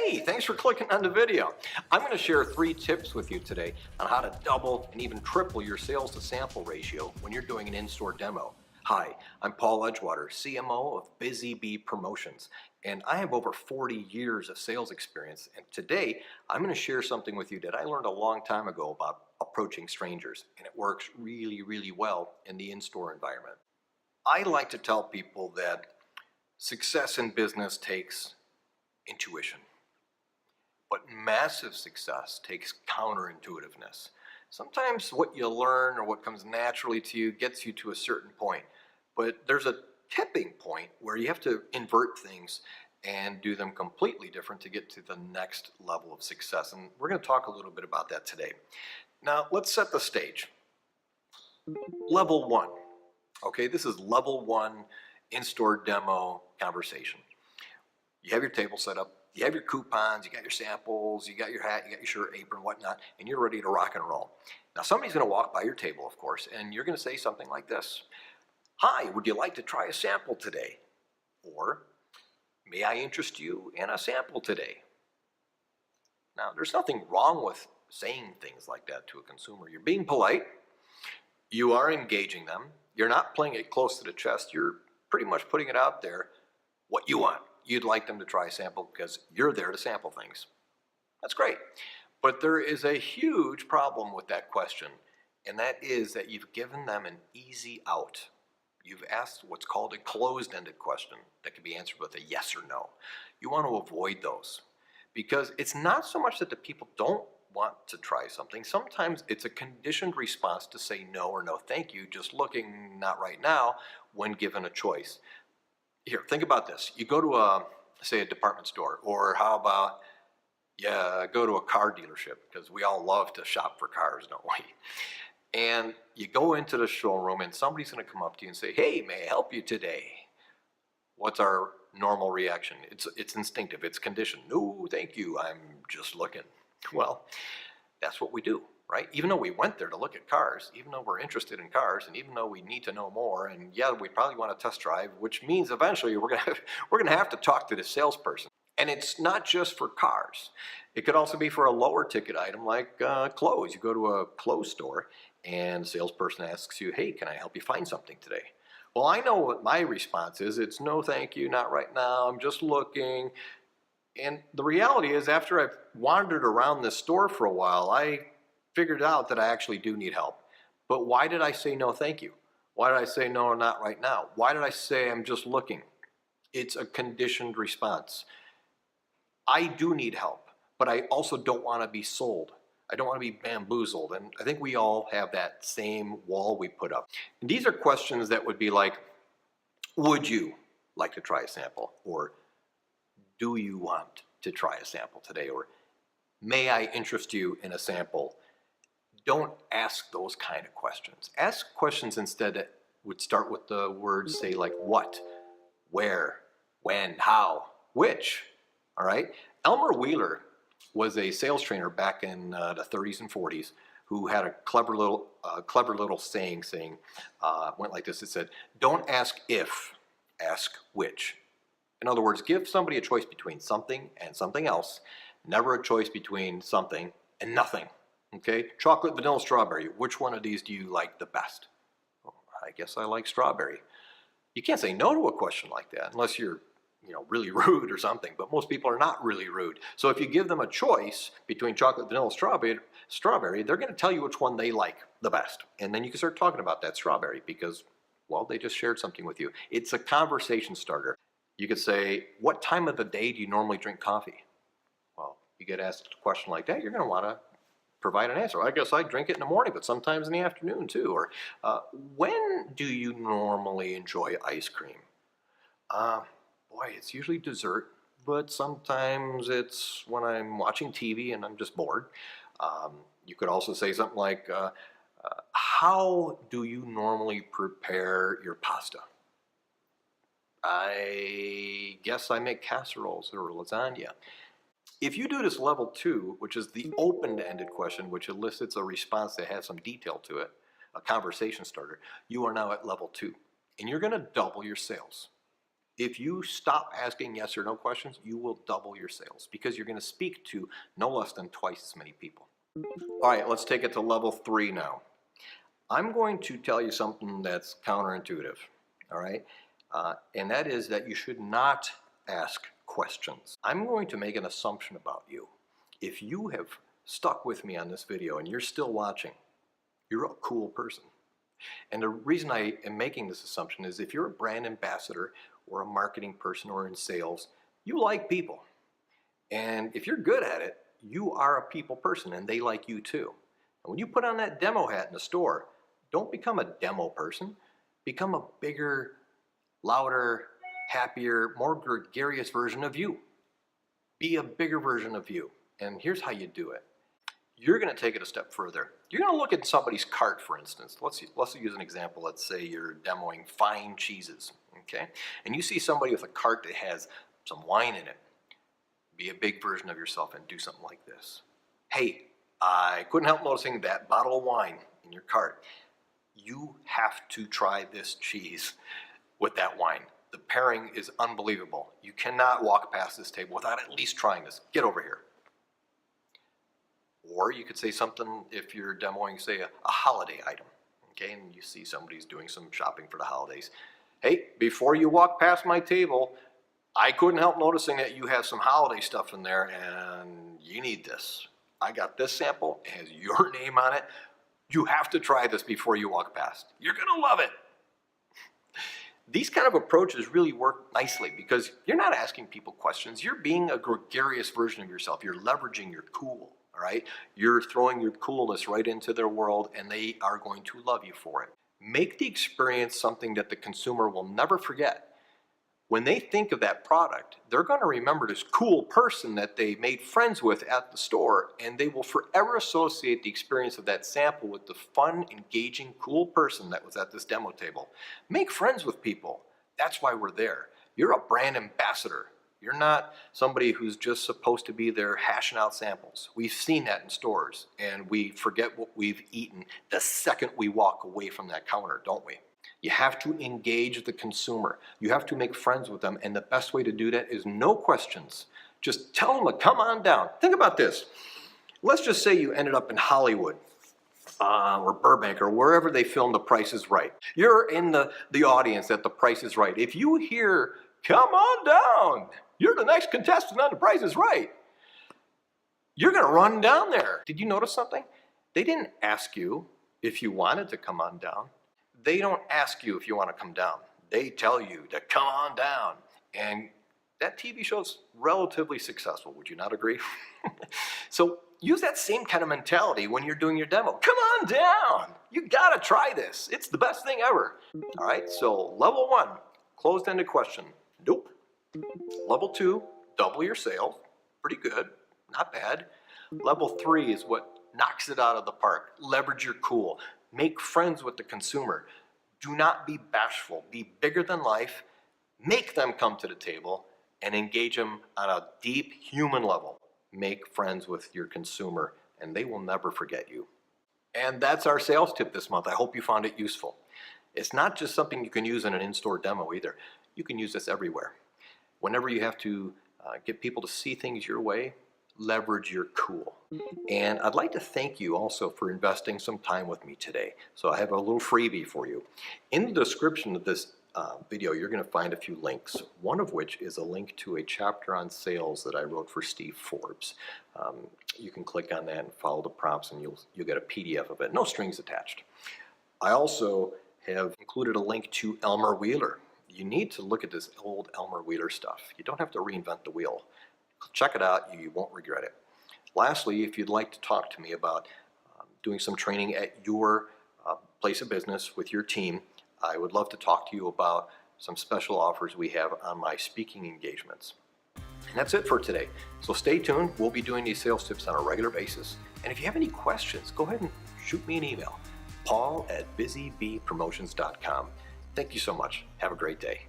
Hey, thanks for clicking on the video. I'm going to share 3 tips with you today on how to double and even triple your sales to sample ratio when you're doing an in-store demo. Hi, I'm Paul Edgewater, CMO of Busy Bee Promotions, and I have over 40 years of sales experience. And today, I'm going to share something with you that I learned a long time ago about approaching strangers, and it works really, really well in the in-store environment. I like to tell people that success in business takes intuition. But massive success takes counterintuitiveness. Sometimes what you learn or what comes naturally to you gets you to a certain point, but there's a tipping point where you have to invert things and do them completely different to get to the next level of success. And we're going to talk a little bit about that today. Now, let's set the stage. Level 1. Okay, this is level 1 in-store demo conversation. You have your table set up. You have your coupons, you got your samples, you got your hat, you got your shirt, apron, whatnot, and you're ready to rock and roll. Now somebody's going to walk by your table, of course, and you're going to say something like this. Hi, would you like to try a sample today? Or, may I interest you in a sample today? Now, there's nothing wrong with saying things like that to a consumer. You're being polite. You are engaging them. You're not playing it close to the chest. You're pretty much putting it out there what you want. You'd like them to try a sample because you're there to sample things. That's great. But there is a huge problem with that question, and that is that you've given them an easy out. You've asked what's called a closed-ended question that can be answered with a yes or no. You want to avoid those because it's not so much that the people don't want to try something. Sometimes it's a conditioned response to say no or no thank you, just looking not right now when given a choice. Here, think about this. You go to say a department store, or how about go to a car dealership, because we all love to shop for cars, don't we? And you go into the showroom and somebody's going to come up to you and say, hey, may I help you today? What's our normal reaction? It's instinctive, it's conditioned. No, thank you, I'm just looking. Well, that's what we do. Right? Even though we went there to look at cars, even though we're interested in cars, and even though we need to know more, and yeah, we probably want to test drive, which means eventually we're gonna have to talk to the salesperson. And it's not just for cars. It could also be for a lower ticket item like clothes. You go to a clothes store and the salesperson asks you, hey, can I help you find something today? Well, I know what my response is. It's no thank you, not right now, I'm just looking. And the reality is, after I've wandered around this store for a while, I figured out that I actually do need help. But why did I say no thank you? Why did I say no, not right now? Why did I say I'm just looking? It's a conditioned response. I do need help, but I also don't want to be sold. I don't want to be bamboozled. And I think we all have that same wall we put up. And these are questions that would be like, would you like to try a sample? Or do you want to try a sample today? Or may I interest you in a sample? Don't ask those kind of questions. Ask questions instead that would start with the words, say, like what, where, when, how, which. All right? Elmer Wheeler was a sales trainer back in the 30s and 40s who had a clever little saying went like this. It said, don't ask if, ask which. In other words, give somebody a choice between something and something else, never a choice between something and nothing. Okay, chocolate, vanilla, strawberry. Which one of these do you like the best? Well, I guess I like strawberry. You can't say no to a question like that unless you're, really rude or something. But most people are not really rude. So if you give them a choice between chocolate, vanilla, strawberry, they're going to tell you which one they like the best. And then you can start talking about that strawberry because, well, they just shared something with you. It's a conversation starter. You could say, what time of the day do you normally drink coffee? Well, you get asked a question like that, you're going to want to provide an answer. I guess I drink it in the morning, but sometimes in the afternoon too. Or when do you normally enjoy ice cream? Boy, it's usually dessert, but sometimes it's when I'm watching TV and I'm just bored. You could also say something like, how do you normally prepare your pasta? I guess I make casseroles or lasagna. If you do this level 2, which is the open-ended question, which elicits a response that has some detail to it, a conversation starter, you are now at level 2. And you're going to double your sales. If you stop asking yes or no questions, you will double your sales because you're going to speak to no less than twice as many people. All right, let's take it to level 3 now. I'm going to tell you something that's counterintuitive, all right? And that is that you should not ask questions. I'm going to make an assumption about you. If you have stuck with me on this video and you're still watching, you're a cool person. And the reason I am making this assumption is if you're a brand ambassador or a marketing person or in sales, you like people. And if you're good at it, you are a people person and they like you too. And when you put on that demo hat in the store, don't become a demo person. Become a bigger, louder, happier, more gregarious version of you. Be a bigger version of you. And here's how you do it. You're going to take it a step further. You're going to look at somebody's cart, for instance. Let's use an example. Let's say you're demoing fine cheeses, okay? And you see somebody with a cart that has some wine in it. Be a big version of yourself and do something like this. Hey, I couldn't help noticing that bottle of wine in your cart. You have to try this cheese with that wine. The pairing is unbelievable. You cannot walk past this table without at least trying this. Get over here. Or you could say something if you're demoing, say, a holiday item, okay, and you see somebody's doing some shopping for the holidays. Hey, before you walk past my table, I couldn't help noticing that you have some holiday stuff in there and you need this. I got this sample, it has your name on it. You have to try this before you walk past. You're gonna love it. These kind of approaches really work nicely because you're not asking people questions. You're being a gregarious version of yourself. You're leveraging your cool. All right, you're throwing your coolness right into their world and they are going to love you for it. Make the experience something that the consumer will never forget. When they think of that product, they're going to remember this cool person that they made friends with at the store, and they will forever associate the experience of that sample with the fun, engaging, cool person that was at this demo table. Make friends with people. That's why we're there. You're a brand ambassador. You're not somebody who's just supposed to be there hashing out samples. We've seen that in stores, and we forget what we've eaten the second we walk away from that counter, don't we? You have to engage the consumer. You have to make friends with them, and the best way to do that is no questions. Just tell them to come on down. Think about this. Let's just say you ended up in Hollywood or Burbank or wherever they film The Price is Right. You're in the audience at The Price is Right. If you hear, "Come on down, you're the next contestant on The Price is Right," you're going to run down there. Did you notice something? They didn't ask you if you wanted to come on down. They don't ask you if you want to come down. They tell you to come on down. And that TV show's relatively successful. Would you not agree? So use that same kind of mentality when you're doing your demo. Come on down. You got to try this. It's the best thing ever. All right, so level 1, closed-ended question. Nope. Level 2, double your sales. Pretty good. Not bad. Level 3 is what knocks it out of the park. Leverage your cool. Make friends with the consumer. Do not be bashful. Be bigger than life. Make them come to the table and engage them on a deep human level. Make friends with your consumer and they will never forget you. And that's our sales tip this month. I hope you found it useful. It's not just something you can use in an in-store demo either. You can use this everywhere. Whenever you have to get people to see things your way, leverage your cool. And I'd like to thank you also for investing some time with me today. So I have a little freebie for you. In the description of this video, you're going to find a few links, one of which is a link to a chapter on sales that I wrote for Steve Forbes. You can click on that and follow the prompts and you'll get a PDF of it, no strings attached. I also have included a link to Elmer Wheeler. You need to look at this old Elmer Wheeler stuff. You don't have to reinvent the wheel. Check it out, you won't regret it. Lastly, if you'd like to talk to me about doing some training at your place of business with your team, I would love to talk to you about some special offers we have on my speaking engagements. And that's it for today. So stay tuned. We'll be doing these sales tips on a regular basis. And if you have any questions, go ahead and shoot me an email, paul@busybpromotions.com. Thank you so much. Have a great day.